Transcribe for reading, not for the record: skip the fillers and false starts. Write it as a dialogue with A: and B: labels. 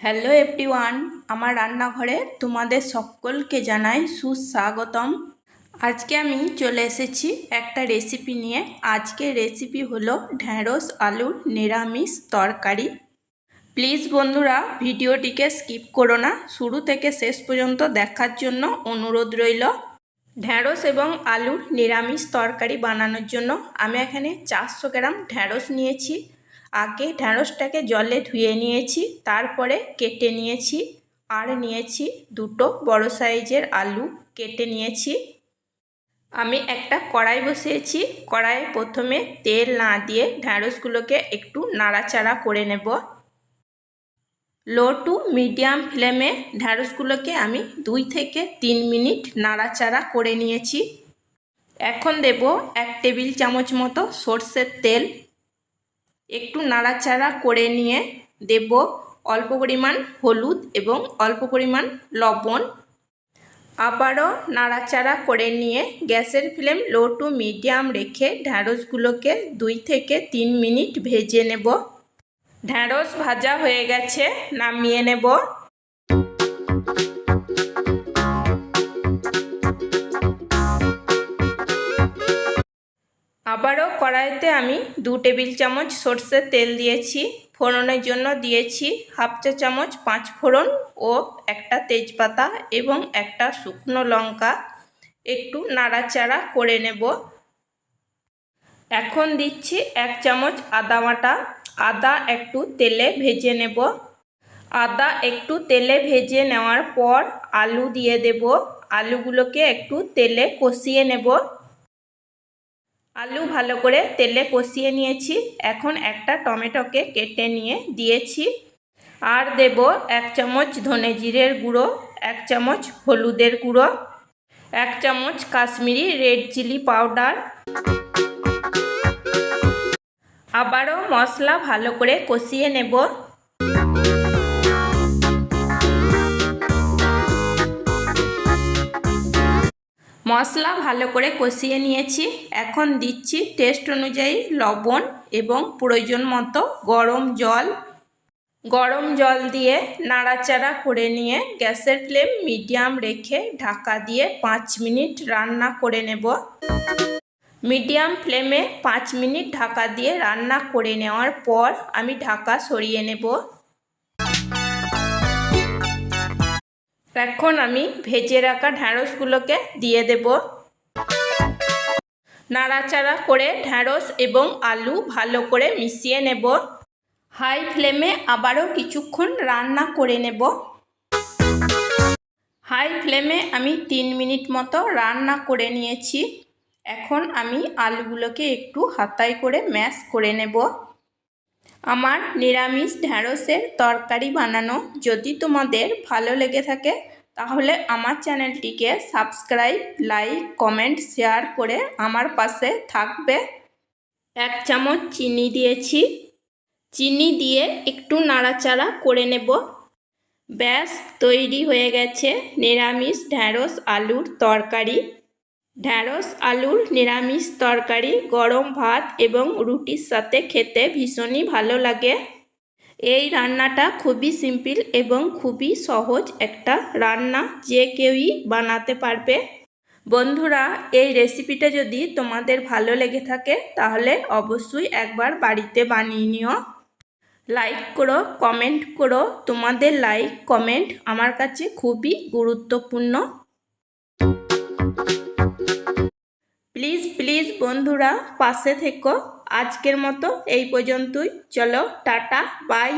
A: Hello everyone, আমার রান্নাঘরে তোমাদের সকলকে জানাই সুস্বাগতম। আজকে আমি চলে এসেছি একটা রেসিপি নিয়ে। আজকের রেসিপি হলো ঢ্যাঁড়স আলুর নিরামিষ তরকারি। প্লিজ বন্ধুরা, ভিডিওটিকে স্কিপ করো না, শুরু থেকে শেষ পর্যন্ত দেখার জন্য অনুরোধ রইল। ঢ্যাঁড়স এবং আলুর নিরামিষ তরকারি বানানোর জন্য আমি এখানে 400 গ্রাম ঢ্যাঁড়স নিয়েছি। আগে ঢ্যাঁড়সটাকে জলে ধুয়ে নিয়েছি, তারপরে কেটে নিয়েছি। আর নিয়েছি দুটো বড় সাইজের আলু কেটে নিয়েছি। আমি একটা কড়াই বসিয়েছি। কড়াইয়ে প্রথমে তেল না দিয়ে ঢ্যাঁড়সগুলোকে একটু নাড়াচাড়া করে নেব। লো টু মিডিয়াম ফ্লেমে ঢ্যাঁড়সগুলোকে আমি 2 থেকে 3 মিনিট নাড়াচাড়া করে নিয়েছি। এখন দেব 1 টেবিল চামচ মতো সর্ষের তেল। একটু নাড়াচাড়া করে নিয়ে দেব অল্প পরিমাণ হলুদ এবং অল্প পরিমাণ লবণ। আবারও নাড়াচাড়া করে নিয়ে গ্যাসের ফ্লেম লো টু মিডিয়াম রেখে ঢ্যাঁড়সগুলোকে 2 থেকে 3 মিনিট ভেজে নেব। ঢ্যাঁড়স ভাজা হয়ে গেছে, নামিয়ে নেব। আবারও কড়াইতে আমি 2 টেবিল চামচ সর্ষের তেল দিয়েছি। ফোড়নের জন্য দিয়েছি হাফ চা চামচ 5 ফোড়ন ও একটা তেজপাতা এবং একটা শুকনো লঙ্কা। একটু নাড়াচাড়া করে নেব। এখন দিচ্ছি 1 চামচ আদা বাটা। আদা একটু তেলে ভেজে নেব। আদা একটু তেলে ভেজে নেওয়ার পর আলু দিয়ে দেব। আলুগুলোকে একটু তেলে কষিয়ে নেব। আলু ভালো করে তেলে কষিয়ে নিয়েছি। এখন একটা টমেটোকে কেটে নিয়ে দিয়েছি। আর দেব 1 চামচ ধনে জিরের গুঁড়ো, 1 চামচ হলুদের গুঁড়ো, 1 চামচ কাশ্মীরি রেড চিলি পাউডার। আবারও মশলা ভালো করে কষিয়ে নেব। মশলা ভালো করে কষিয়ে নিয়েছি। এখন দিচ্ছি টেস্ট অনুযায়ী লবণ এবং প্রয়োজন মতো গরম জল। গরম জল দিয়ে নাড়াচাড়া করে নিয়ে গ্যাসের ফ্লেম মিডিয়াম রেখে ঢাকা দিয়ে 5 মিনিট রান্না করে নেব। মিডিয়াম ফ্লেমে 5 মিনিট ঢাকা দিয়ে রান্না করে নেওয়ার পর আমি ঢাকা সরিয়ে নেব। এখন আমি ভেজে রাখা ঢ্যাঁড়সগুলোকে দিয়ে দেব। নাড়াচাড়া করে ঢ্যাঁড়স এবং আলু ভালো করে মিশিয়ে নেব। হাই ফ্লেমে আবারও কিছুক্ষণ রান্না করে নেব। হাই ফ্লেমে আমি 3 মিনিট মতো রান্না করে নিয়েছি। এখন আমি আলুগুলোকে একটু হাতায় করে ম্যাশ করে নেব। আমার নিরামিষ ঢ্যাঁড়সের তরকারি বানানো যদি তোমাদের ভালো লেগে থাকে তাহলে আমার চ্যানেলটিকে সাবস্ক্রাইব, লাইক, কমেন্ট, শেয়ার করে আমার পাশে থাকবে। 1 চামচ চিনি দিয়েছি। চিনি দিয়ে একটু নাড়াচাড়া করে নেব। ব্যাস তৈরি হয়ে গেছে নিরামিষ ঢ্যাঁড়স আলুর তরকারি। ঢ্যাঁড়স আলুর নিরামিষ তরকারি গরম ভাত এবং রুটির সাথে খেতে ভীষণই ভালো লাগে। এই রান্নাটা খুবই সিম্পল এবং খুবই সহজ একটা রান্না, যে কেউই বানাতে পারবে। বন্ধুরা, এই রেসিপিটা যদি তোমাদের ভালো লেগে থাকে তাহলে অবশ্যই একবার বাড়িতে বানিয়ে নিও। লাইক করো, কমেন্ট করো। তোমাদের লাইক কমেন্ট আমার কাছে খুবই গুরুত্বপূর্ণ। প্লিজ প্লিজ বন্ধুরা পাশে থেকো। আজকের মতো এই পর্যন্তই। চলো টাটা, বাই।